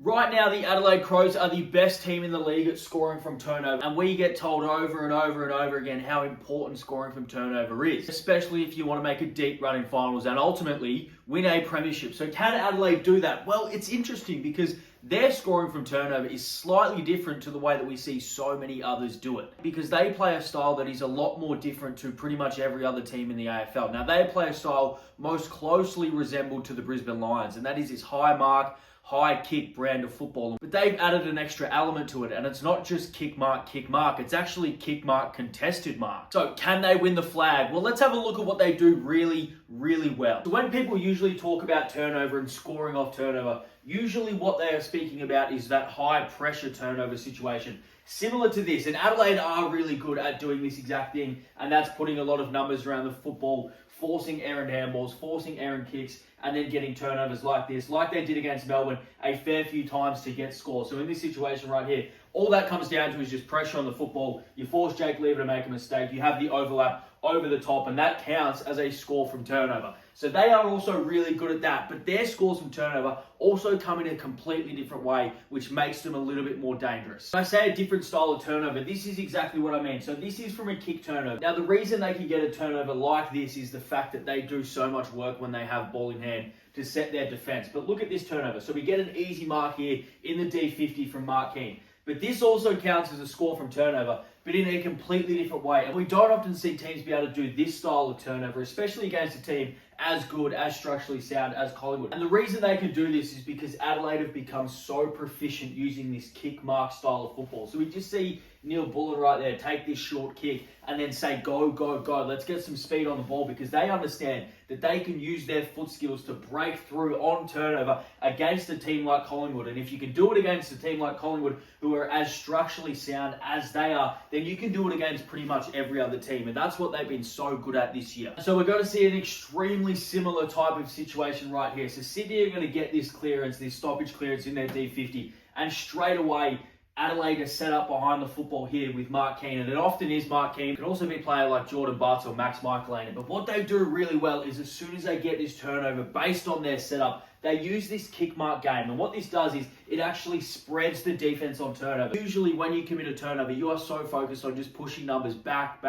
Right now, the Adelaide Crows are the best team in the league at scoring from turnover, and we get told over and over and over again how important scoring from turnover is, especially if you want to make a deep run in finals and ultimately win a premiership. So can Adelaide do that? Well, it's interesting because their scoring from turnover is slightly different to the way that we see so many others do it, because they play a style that is a lot more different to pretty much every other team in the AFL. Now, they play a style most closely resembled to the Brisbane Lions, and that is this high mark, high kick brand of football. But they've added an extra element to it, and it's not just kick mark, it's actually kick mark, contested mark. So can they win the flag? Well, let's have a look at what they do really, really well. So when people usually talk about turnover and scoring off turnover, usually what they are speaking about is that high pressure turnover situation. Similar to this, and Adelaide are really good at doing this exact thing, and that's putting a lot of numbers around the football, forcing errant handballs, forcing errant kicks, and then getting turnovers like this, like they did against Melbourne a fair few times to get scores. So in this situation right here, all that comes down to is just pressure on the football. You force Jake Lever to make a mistake, you have the overlap over the top, and that counts as a score from turnover. So they are also really good at that, but their scores from turnover also come in a completely different way, which makes them a little bit more dangerous. When I say a different style of turnover, this is exactly what I mean. So this is from a kick turnover. Now, the reason they can get a turnover like this is the fact that they do so much work when they have ball in hand to set their defense. But look at this turnover. So we get an easy mark here in the D50 from Mark Keane. But this also counts as a score from turnover, but in a completely different way. And we don't often see teams be able to do this style of turnover, especially against a team as good, as structurally sound as Collingwood. And the reason they can do this is because Adelaide have become so proficient using this kick mark style of football. So we just see Neil Bullen right there take this short kick and then say, go, go, go. Let's get some speed on the ball, because they understand that they can use their foot skills to break through on turnover against a team like Collingwood. And if you can do it against a team like Collingwood, who are as structurally sound as they are, then you can do it against pretty much every other team. And that's what they've been so good at this year. So we're going to see an extremely similar type of situation right here. So Sydney are going to get this clearance, this stoppage clearance in their D50, and straight away Adelaide are set up behind the football here with Mark Keane, and it often is Mark Keane. It can also be a player like Jordan Butts or Max Michaelini. But what they do really well is as soon as they get this turnover based on their setup, they use this kick mark game. And what this does is it actually spreads the defense on turnover. Usually when you commit a turnover, you are so focused on just pushing numbers back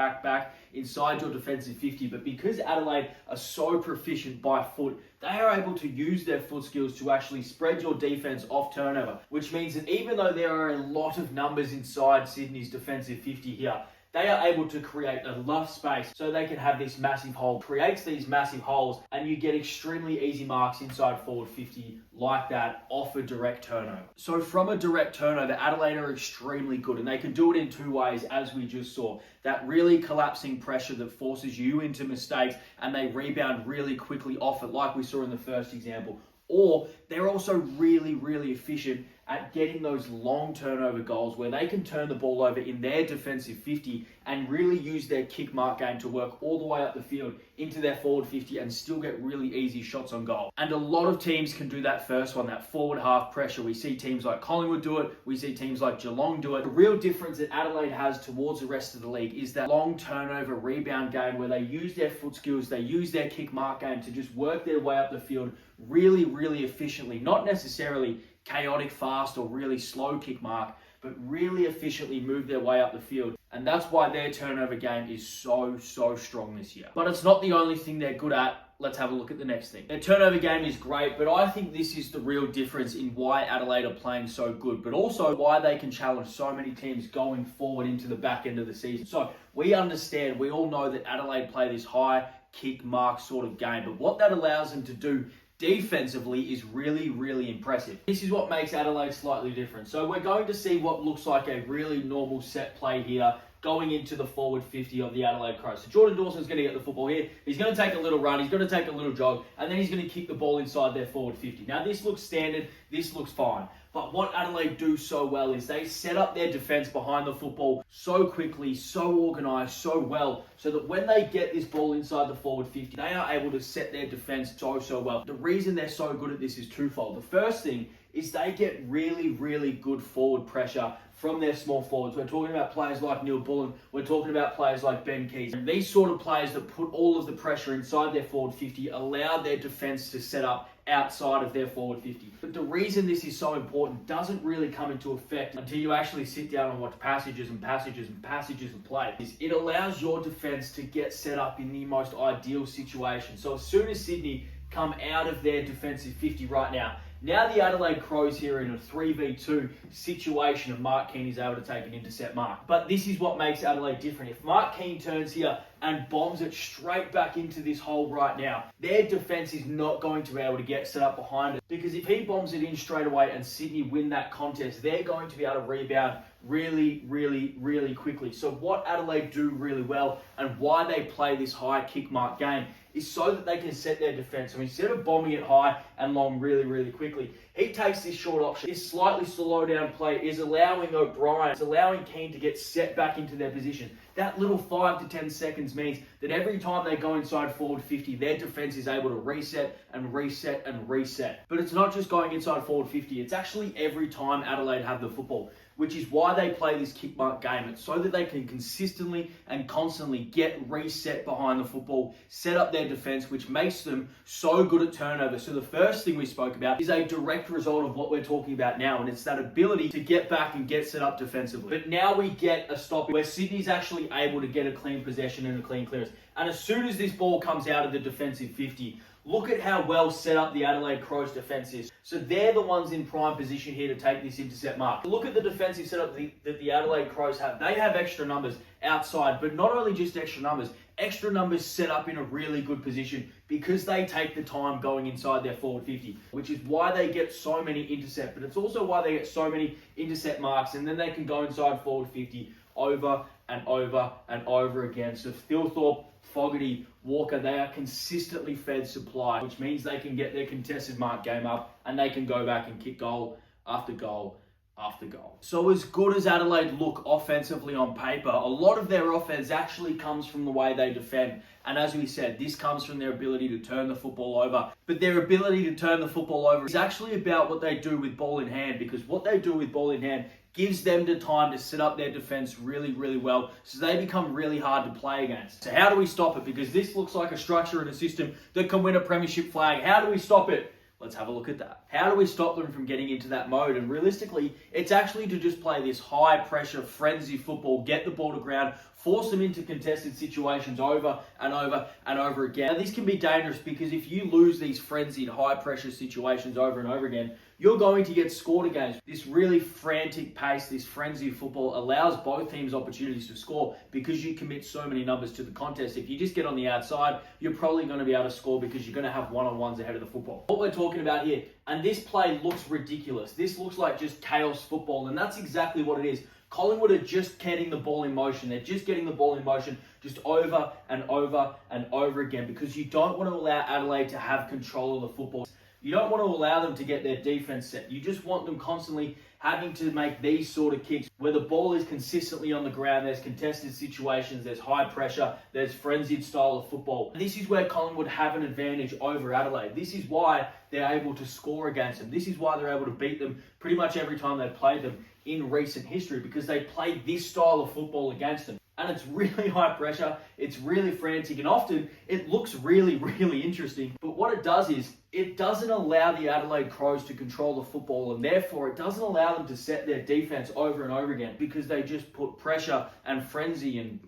inside your defensive 50. But because Adelaide are so proficient by foot, they are able to use their foot skills to actually spread your defense off turnover, which means that even though there are a lot of numbers inside Sydney's defensive 50 here, they are able to create enough space so they can have this massive hole, creates these massive holes, and you get extremely easy marks inside forward 50 like that off a direct turnover. So from a direct turnover, Adelaide are extremely good, and they can do it in two ways, as we just saw. That really collapsing pressure that forces you into mistakes, and they rebound really quickly off it, like we saw in the first example. Or they're also really, really efficient at getting those long turnover goals where they can turn the ball over in their defensive 50 and really use their kick mark game to work all the way up the field into their forward 50 and still get really easy shots on goal. And a lot of teams can do that first one, that forward half pressure. We see teams like Collingwood do it. We see teams like Geelong do it. The real difference that Adelaide has towards the rest of the league is that long turnover rebound game where they use their foot skills, they use their kick mark game to just work their way up the field really, really efficiently. Not necessarily chaotic fast or really slow kick mark, but really efficiently move their way up the field. And that's why their turnover game is so strong this year. But it's not the only thing they're good at. Let's have a look at the next thing. Their turnover game is great, but I think this is the real difference in why Adelaide are playing so good, but also why they can challenge so many teams going forward into the back end of the season. So we understand, we all know that Adelaide play this high kick mark sort of game, but what that allows them to do defensively is really, really impressive. This is what makes Adelaide slightly different. So we're going to see what looks like a really normal set play here going into the forward 50 of the Adelaide Crows. So Jordan Dawson's going to get the football here. He's going to take a little run. He's going to take a little jog. And then he's going to kick the ball inside their forward 50. Now, this looks standard. This looks fine. But what Adelaide do so well is they set up their defense behind the football so quickly, so organized, so well, so that when they get this ball inside the forward 50, they are able to set their defense so well. The reason they're so good at this is twofold. The first thing is they get really, really good forward pressure from their small forwards. We're talking about players like Neil Bullen. We're talking about players like Ben Keays. And these sort of players that put all of the pressure inside their forward 50 allow their defense to set up outside of their forward 50. But the reason this is so important doesn't really come into effect until you actually sit down and watch passages and passages and passages of play. It allows your defense to get set up in the most ideal situation. So as soon as Sydney come out of their defensive 50 right now the Adelaide Crows here are in a 3v2 situation and Mark Keane is able to take an intercept mark. But this is what makes Adelaide different. If Mark Keane turns here and bombs it straight back into this hole right now, their defense is not going to be able to get set up behind it. Because if he bombs it in straight away and Sydney win that contest, they're going to be able to rebound really, really, really quickly. So what Adelaide do really well and why they play this high kick mark game is so that they can set their defense. So instead of bombing it high and long really, really quickly, he takes this short option. This slightly slow down play is allowing O'Brien, it's allowing Keane to get set back into their position. That little 5 to 10 seconds means that every time they go inside forward 50, their defense is able to reset and reset and reset. But it's not just going inside forward 50, it's actually every time Adelaide have the football, which is why they play this kick mark game. It's so that they can consistently and constantly get reset behind the football, set up their defense, which makes them so good at turnover. So the first thing we spoke about is a direct result of what we're talking about now, and it's that ability to get back and get set up defensively. But now we get a stop where Sydney's actually able to get a clean possession and a clean clearance. And as soon as this ball comes out of the defensive 50, look at how well set up the Adelaide Crows defense is. So they're the ones in prime position here to take this intercept mark. Look at the defensive setup that the Adelaide Crows have. They have extra numbers outside, but not only just extra numbers set up in a really good position because they take the time going inside their forward 50, which is why they get so many intercept, but it's also why they get so many intercept marks, and then they can go inside forward 50 over and over and over again. So Thilthorpe, Fogarty, Walker, they are consistently fed supply, which means they can get their contested mark game up and they can go back and kick goal after goal after goal. So as good as Adelaide look offensively on paper, a lot of their offense actually comes from the way they defend. And as we said, this comes from their ability to turn the football over. But their ability to turn the football over is actually about what they do with ball in hand, because what they do with ball in hand gives them the time to set up their defense really, really well, so they become really hard to play against. So how do we stop it? Because this looks like a structure and a system that can win a premiership flag. How do we stop it? Let's have a look at that. How do we stop them from getting into that mode? And realistically, it's actually to just play this high pressure frenzy football, get the ball to ground, force them into contested situations over and over and over again. Now, this can be dangerous because if you lose these frenzied high pressure situations over and over again, you're going to get scored against. This really frantic pace, this frenzied football allows both teams opportunities to score because you commit so many numbers to the contest. If you just get on the outside, you're probably going to be able to score because you're going to have one-on-ones ahead of the football. What we're talking about here, and this play looks ridiculous. This looks like just chaos football, and that's exactly what it is. Collingwood are just getting the ball in motion. They're just getting the ball in motion just over and over and over again because you don't want to allow Adelaide to have control of the football. You don't want to allow them to get their defense set. You just want them constantly having to make these sort of kicks where the ball is consistently on the ground. There's contested situations, there's high pressure, there's frenzied style of football. This is where Collingwood have an advantage over Adelaide. This is why they're able to score against them. This is why they're able to beat them pretty much every time they've played them in recent history, because they play this style of football against them. And it's really high pressure, it's really frantic, and often it looks really, really interesting. But what it does is, it doesn't allow the Adelaide Crows to control the football, and therefore it doesn't allow them to set their defense over and over again, because they just put pressure and frenzy and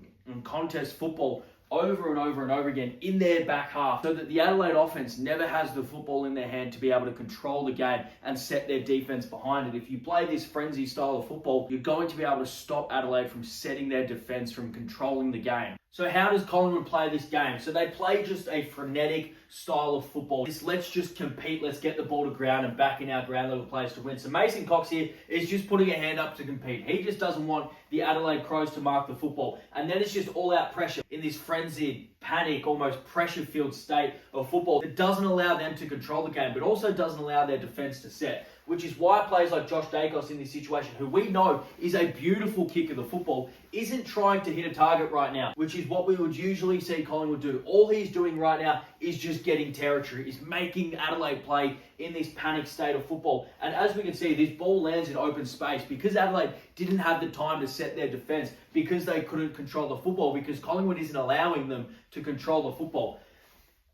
contest football over and over and over again in their back half, so that the Adelaide offense never has the football in their hand to be able to control the game and set their defense behind it. If you play this frenzy style of football, you're going to be able to stop Adelaide from setting their defense, from controlling the game. So how does Collingwood play this game? So they play just a frenetic style of football. This let's just compete, let's get the ball to ground and back in our ground level players to win. So Mason Cox here is just putting a hand up to compete. He just doesn't want the Adelaide Crows to mark the football. And then it's just all out pressure in this frenzied, panic, almost pressure-filled state of football that doesn't allow them to control the game, but also doesn't allow their defense to set. Which is why players like Josh Dacos in this situation, who we know is a beautiful kicker of the football, isn't trying to hit a target right now, which is what we would usually see Collingwood do. All he's doing right now is just getting territory, is making Adelaide play in this panic state of football. And as we can see, this ball lands in open space because Adelaide didn't have the time to set their defense, because they couldn't control the football, because Collingwood isn't allowing them to control the football.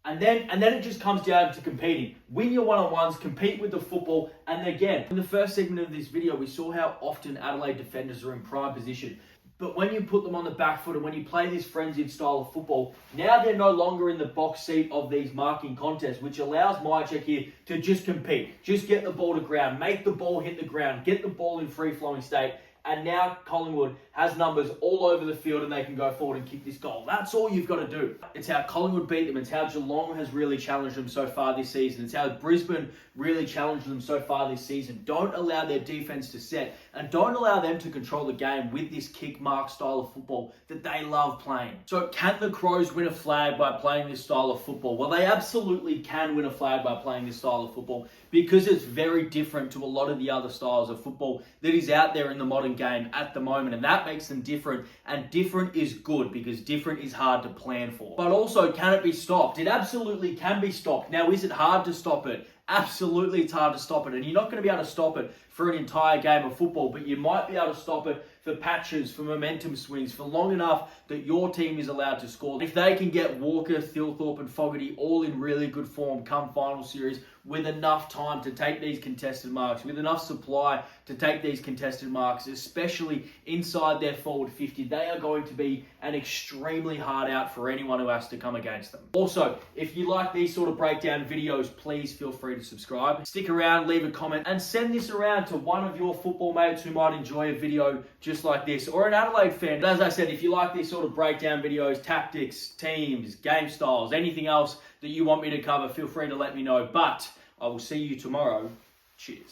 And then it just comes down to competing. Win your one-on-ones, compete with the football, and again, in the first segment of this video, we saw how often Adelaide defenders are in prime position. But when you put them on the back foot and when you play this frenzied style of football, now they're no longer in the box seat of these marking contests, which allows Myercheck here to just compete. Just get the ball to ground, make the ball hit the ground, get the ball in free-flowing state. And now Collingwood has numbers all over the field and they can go forward and kick this goal. That's all you've got to do. It's how Collingwood beat them. It's how Geelong has really challenged them so far this season. It's how Brisbane really challenged them so far this season. Don't allow their defense to set and don't allow them to control the game with this kick mark style of football that they love playing. So can the Crows win a flag by playing this style of football? Well, they absolutely can win a flag by playing this style of football because it's very different to a lot of the other styles of football that is out there in the modern game at the moment, and that makes them different, and different is good because different is hard to plan for. But also, can it be stopped? It absolutely can be stopped. Now, is it hard to stop it? Absolutely, it's hard to stop it, and you're not going to be able to stop it for an entire game of football, but you might be able to stop it for patches, for momentum swings, for long enough that your team is allowed to score. If they can get Walker, Thilthorpe and Fogarty all in really good form come final series with enough time to take these contested marks, with enough supply to take these contested marks, especially inside their forward 50, they are going to be an extremely hard out for anyone who has to come against them. Also, if you like these sort of breakdown videos, please feel free to subscribe. Stick around, leave a comment, and send this around to one of your football mates who might enjoy a video just like this, or an Adelaide fan. But as I said, if you like these sort of breakdown videos, tactics, teams, game styles, anything else that you want me to cover, feel free to let me know. But I will see you tomorrow. Cheers.